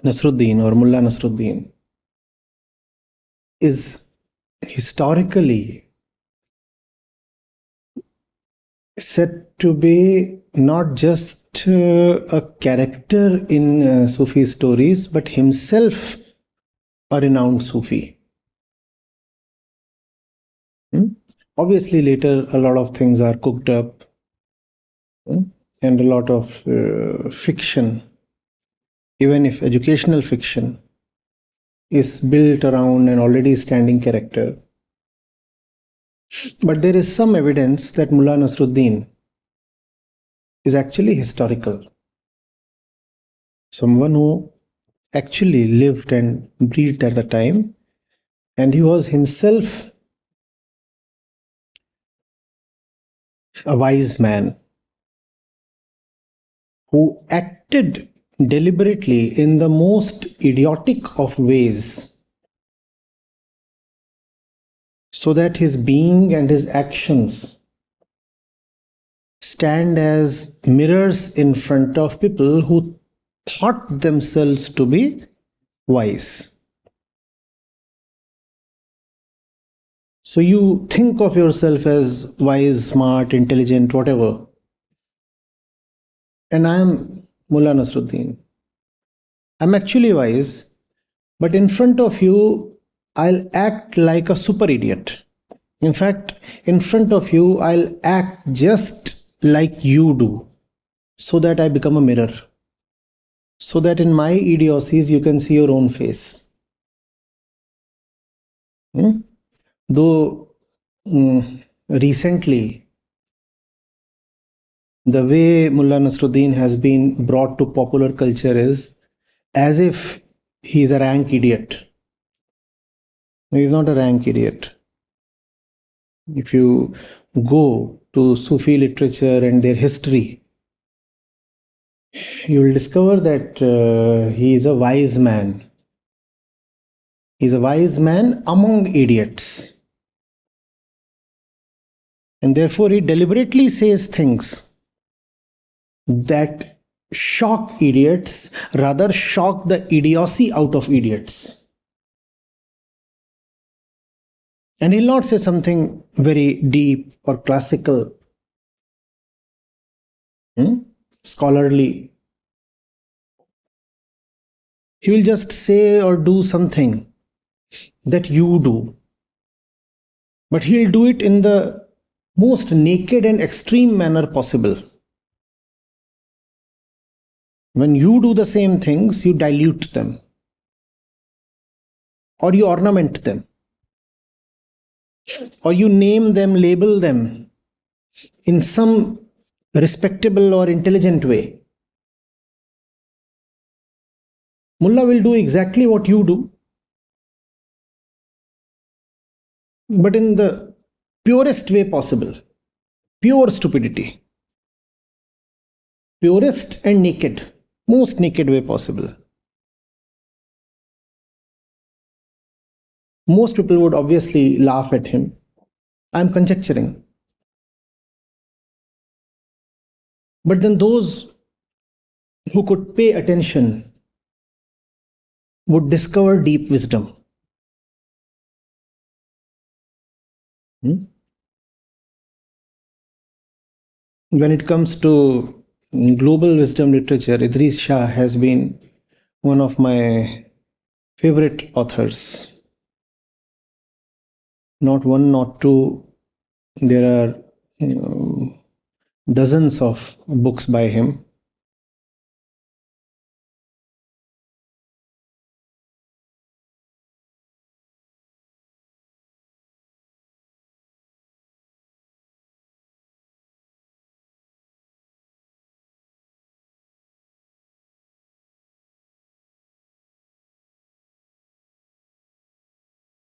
Nasruddin or Mullah Nasruddin is historically said to be not just a character in Sufi stories, but himself a renowned Sufi. Obviously, later a lot of things are cooked up and a lot of fiction, even if educational fiction, is built around an already standing character. But there is some evidence that Mullah Nasruddin is actually historical. Someone who actually lived and breathed at the time, and he was himself a wise man who acted deliberately in the most idiotic of ways so that his being and his actions stand as mirrors in front of people who thought themselves to be wise. So you think of yourself as wise, smart, intelligent, whatever. And I am Mullah Nasruddin. I'm actually wise, but in front of you, I'll act like a super idiot. In fact, in front of you, I'll act just like you do, so that I become a mirror. So that in my idiocies, you can see your own face. Though recently, the way Mullah Nasruddin has been brought to popular culture is as if he is a rank idiot. He is not a rank idiot. If you go to Sufi literature and their history, you will discover that he is a wise man. He is a wise man among idiots. And therefore, he deliberately says things that shock idiots, rather shock the idiocy out of idiots. And he'll not say something very deep or classical, scholarly. He will just say or do something that you do. But he'll do it in the most naked and extreme manner possible. When you do the same things, you dilute them or you ornament them or you name them, label them in some respectable or intelligent way. Mullah will do exactly what you do, but in the purest way possible. Pure stupidity. Purest and naked. Most naked way possible. Most people would obviously laugh at him. I'm conjecturing. But then those who could pay attention would discover deep wisdom. When it comes to global wisdom literature, Idris Shah has been one of my favorite authors. Not one, not two. There are dozens of books by him.